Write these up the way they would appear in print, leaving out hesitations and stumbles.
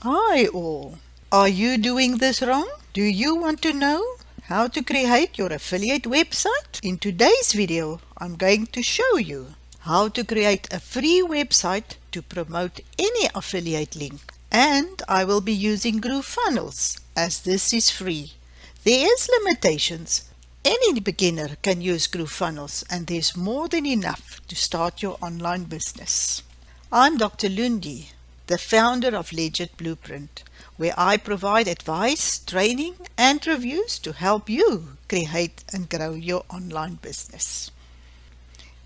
Hi all! Are you doing this wrong? Do you want to know how to create your affiliate website? In today's video, I'm going to show you how to create a free website to promote any affiliate link. And I will be using Groovefunnels as this is free. There is limitations. Any beginner can use Groovefunnels and there's more than enough to start your online business. I'm Dr. Loendi, the founder of Legit Blueprint, where I provide advice, training, and reviews to help you create and grow your online business.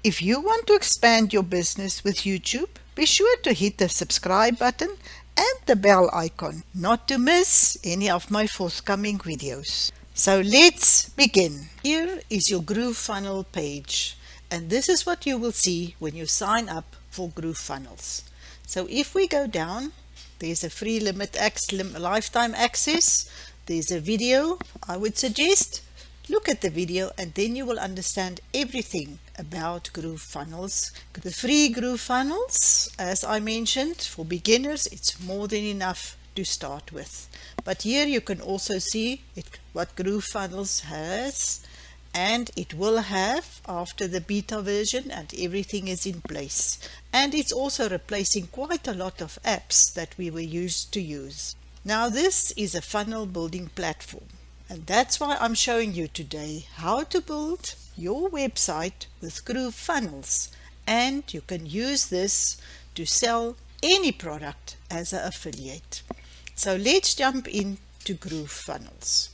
If you want to expand your business with YouTube, be sure to hit the subscribe button and the bell icon, not to miss any of my forthcoming videos. So let's begin. Here is your Groovefunnel page, and this is what you will see when you sign up for Groovefunnels. So if we go down, there's a free lifetime access, there's a video. I would suggest look at the video and then you will understand everything about Groovefunnels. The free Groovefunnels, as I mentioned, for beginners, it's more than enough to start with. But here you can also see what Groovefunnels has, and it will have after the beta version, and everything is in place. And it's also replacing quite a lot of apps that we were used to use. Now this is a funnel building platform, and that's why I'm showing you today how to build your website with Groovefunnels, and you can use this to sell any product as an affiliate. So let's jump into Groovefunnels.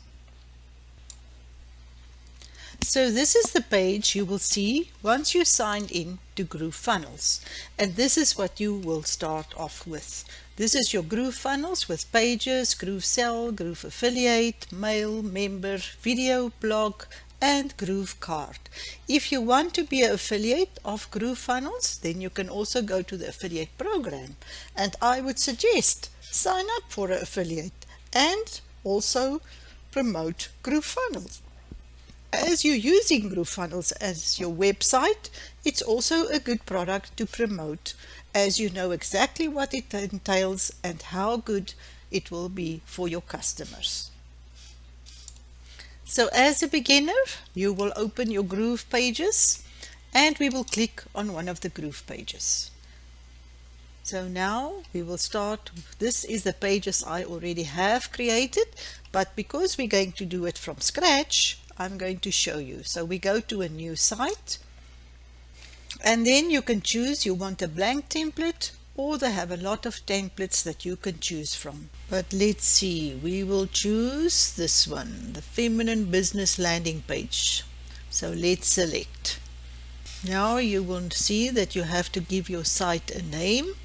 So this is the page you will see once you signed in to Groovefunnels, and this is what you will start off with. This is your Groovefunnels with pages, Groovesell, Groove Affiliate, Mail, Member, Video, Blog, and Groove Card. If you want to be an affiliate of Groovefunnels, then you can also go to the affiliate program, and I would suggest sign up for an affiliate and also promote Groovefunnels. As you're using Groovefunnels as your website, it's also a good product to promote, as you know exactly what it entails and how good it will be for your customers. So as a beginner, you will open your Groove pages and we will click on one of the Groove pages. So now we will start. This is the pages I already have created, but because we're going to do it from scratch, I'm going to show you. So we go to a new site, and then you can choose you want a blank template, or they have a lot of templates that you can choose from. But let's see, we will choose this one, the feminine business landing page. So let's select. Now you will see that you have to give your site a name,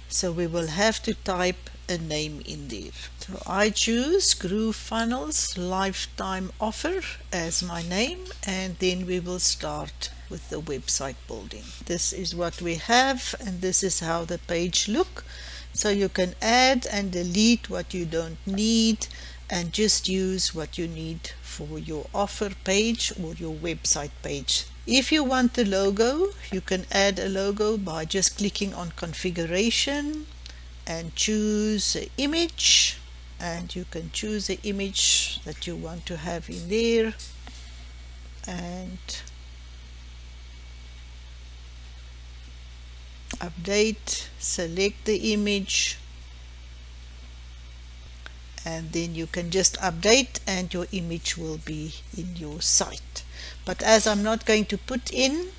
so we will have to type a name in there. So I choose Groovefunnels Lifetime Offer as my name, and then we will start with the website building. This is what we have, and this is how the page look. So you can add and delete what you don't need and just use what you need for your offer page or your website page. If you want the logo, you can add a logo by just clicking on configuration and choose an image, and you can choose the image that you want to have in there, and update, select the image, and then you can just update and your image will be in your site. But as I'm not going to put in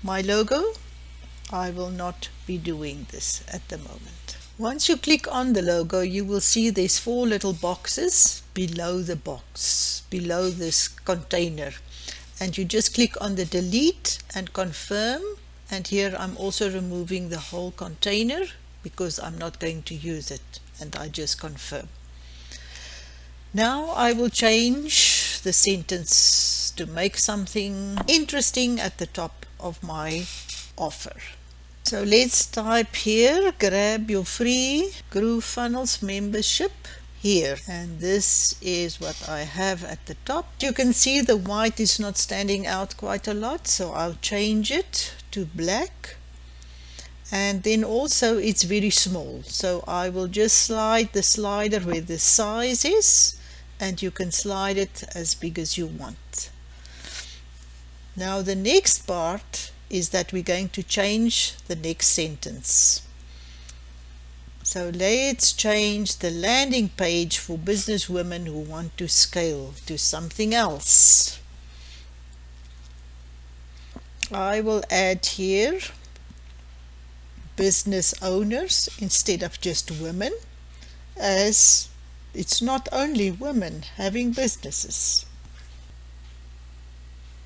my logo, I will not be doing this at the moment. Once you click on the logo, you will see there's 4 little boxes below the box, below this container, and you just click on the delete and confirm. And here I'm also removing the whole container because I'm not going to use it, and I just confirm. Now I will change the sentence to make something interesting at the top of my offer. So let's type here, grab your free Groovefunnels membership here, and this is what I have at the top. You can see the white is not standing out quite a lot, so I'll change it to black, And then also it's very small, so I will just slide the slider where the size is, and you can slide it as big as you want. Now the next part is that we're going to change the next sentence. So let's change the landing page for business women who want to scale to something else. I will add here business owners instead of just women, as it's not only women having businesses.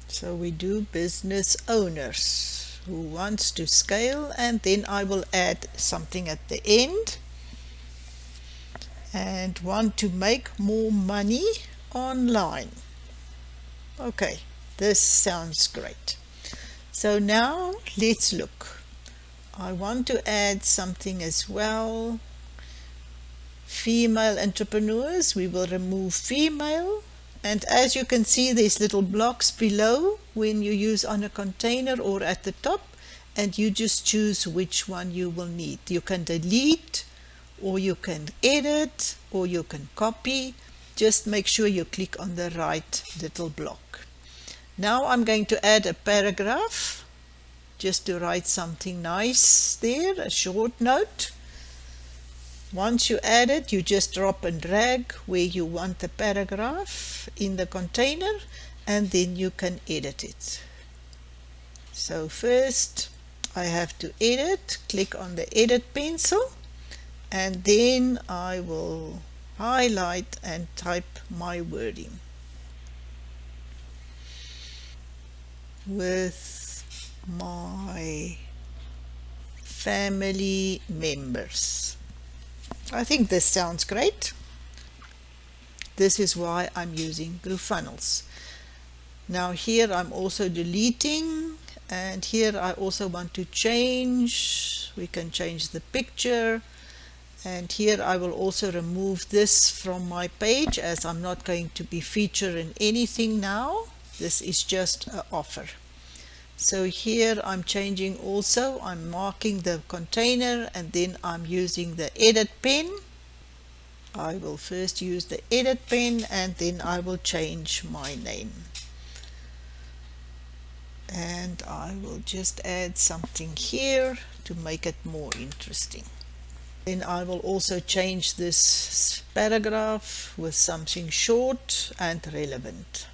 So we do business owners who wants to scale, and then I will add something at the end, and want to make more money online. Okay, this sounds great. So now let's look. I want to add something as well. Female entrepreneurs, we will remove female, and as you can see there's little blocks below when you use on a container or at the top, and you just choose which one you will need. You can delete, or you can edit, or you can copy. Just make sure you click on the right little block. Now I'm going to add a paragraph, just to write something nice there, a short note. Once you add it, you just drop and drag where you want the paragraph in the container, and then you can edit it. So first I have to edit, click on the edit pencil, and then I will highlight and type my wording. With my family members. I think this sounds great. This is why I'm using Groovefunnels. Now here I'm also deleting, and here I also want to change. We can change the picture, and here I will also remove this from my page, as I'm not going to be featuring anything now. This is just an offer. So here I'm changing also, I'm marking the container, and then I'm using the edit pen. I will first use the edit pen, and then I will change my name. And I will just add something here to make it more interesting. Then I will also change this paragraph with something short and relevant.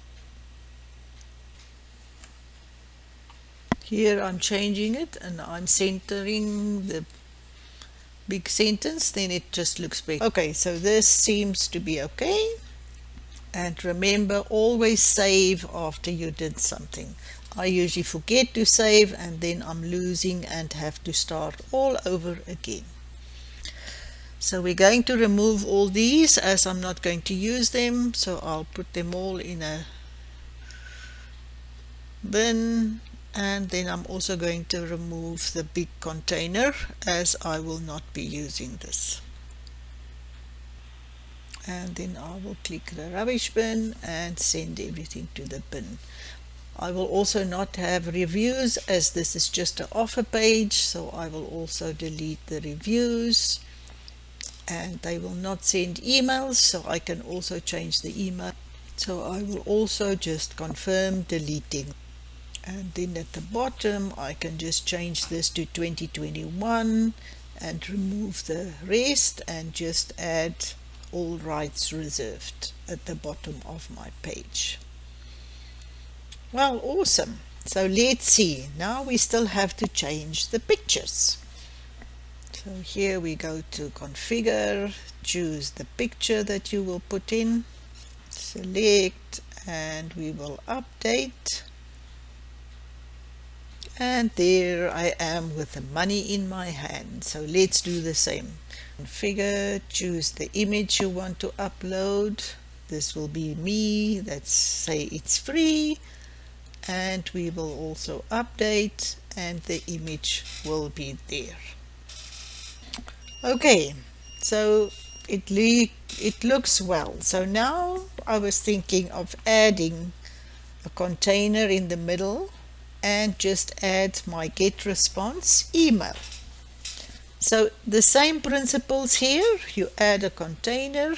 Here I'm changing it, and I'm centering the big sentence, then it just looks better. Okay, so this seems to be okay. And remember, always save after you did something. I usually forget to save, and then I'm losing and have to start all over again. So we're going to remove all these, as I'm not going to use them, so I'll put them all in a bin. And then I'm also going to remove the big container, as I will not be using this. And then I will click the rubbish bin and send everything to the bin. I will also not have reviews, as this is just an offer page, so I will also delete the reviews, and they will not send emails, so I can also change the email. So I will also just confirm deleting. And then at the bottom I can just change this to 2021 and remove the rest, and just add all rights reserved at the bottom of my page. Well, awesome. So let's see, now we still have to change the pictures. So here we go to configure, choose the picture that you will put in, select, and we will update. And there I am with the money in my hand. So let's do the same. Configure, choose the image you want to upload. This will be me. Let's say it's free, and we will also update, and the image will be there. Okay, so it looks well. So now I was thinking of adding a container in the middle, and just add my GetResponse email. So the same principles here. You add a container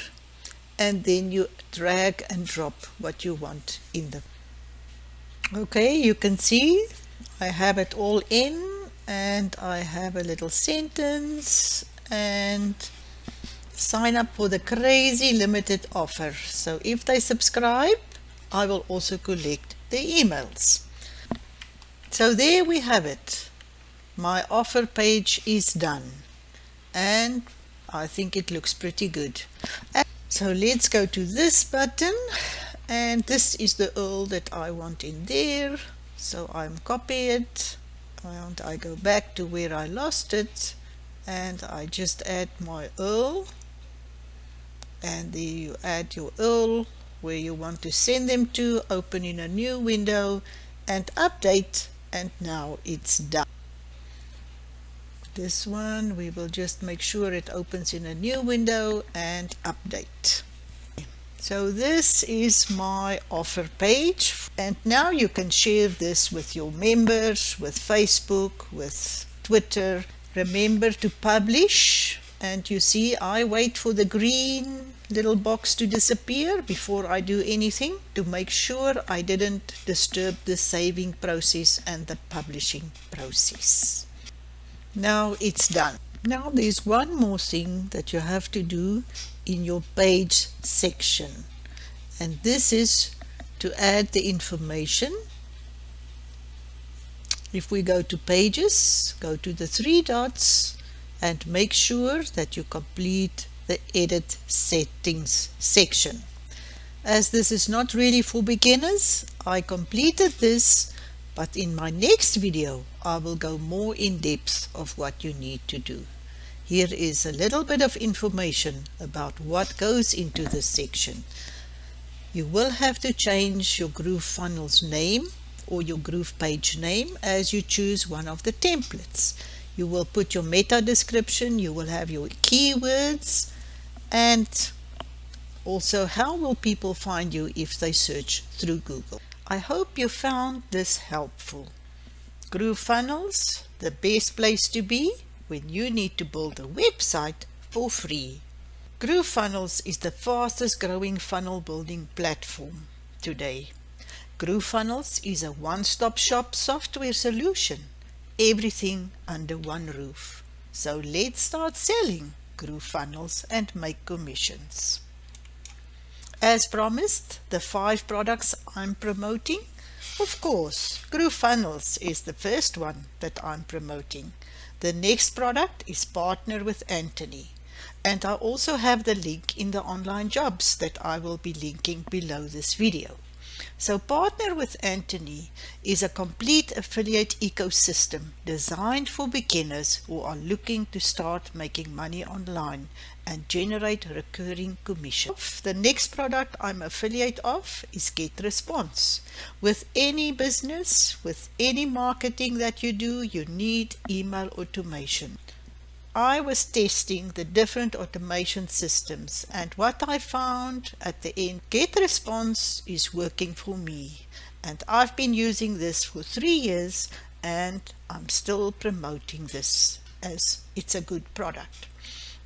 and then you drag and drop what you want in the. Okay, you can see I have it all in, and I have a little sentence and sign up for the crazy limited offer. So if they subscribe, I will also collect the emails. So there we have it. My offer page is done, and I think it looks pretty good. So let's go to this button, and this is the URL that I want in there. So I'm copy it, and I go back to where I lost it, and I just add my URL, and there you add your URL where you want to send them to, open in a new window and update, and now it's done. This one we will just make sure it opens in a new window and update. So this is my offer page, and now you can share this with your members, with Facebook, with Twitter. Remember to publish, and you see I wait for the green little box to disappear before I do anything to make sure I didn't disturb the saving process and the publishing process. Now it's done. Now there's one more thing that you have to do in your page section, and this is to add the information. If we go to pages, go to the three dots and make sure that you complete the edit settings section. As this is not really for beginners, I completed this, but in my next video I will go more in depth of what you need to do. Here is a little bit of information about what goes into this section. You will have to change your Groovefunnels name or your Groove page name as you choose one of the templates. You will put your meta description, you will have your keywords, and also how will people find you if they search through Google. I hope you found this helpful. Groovefunnels, the best place to be when you need to build a website for free. Groovefunnels is the fastest growing funnel building platform today. Groovefunnels is a one-stop shop software solution, everything under one roof. So let's start selling Groovefunnels and make commissions. As promised, the 5 products I'm promoting. Of course, Groovefunnels is the first one that I'm promoting. The next product is Partner with Anthony. And I also have the link in the online jobs that I will be linking below this video. So Partner with Anthony is a complete affiliate ecosystem designed for beginners who are looking to start making money online and generate recurring commissions. The next product I'm affiliate of is GetResponse. With any business, with any marketing that you do, you need email automation. I was testing the different automation systems, and what I found at the end, GetResponse is working for me, and I've been using this for 3 years, and I'm still promoting this as it's a good product.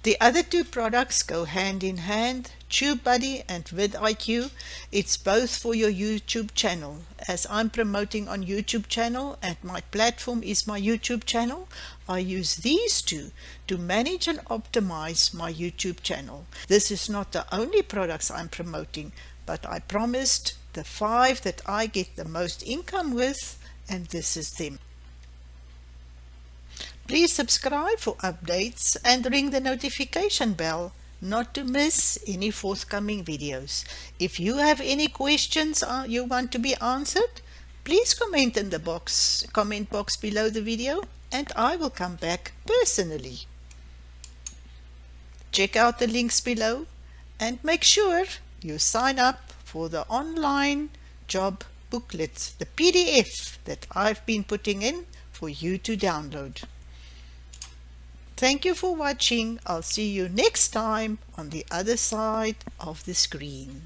The other 2 products go hand in hand, TubeBuddy and VidIQ. It's both for your YouTube channel. As I'm promoting on YouTube channel and my platform is my YouTube channel, I use these 2 to manage and optimize my YouTube channel. This is not the only products I'm promoting, but I promised the 5 that I get the most income with, and this is them. Please subscribe for updates and ring the notification bell not to miss any forthcoming videos. If you have any questions you want to be answered, please comment in the comment box below the video, and I will come back personally. Check out the links below and make sure you sign up for the online job booklet, the PDF that I've been putting in for you to download. Thank you for watching. I'll see you next time on the other side of the screen.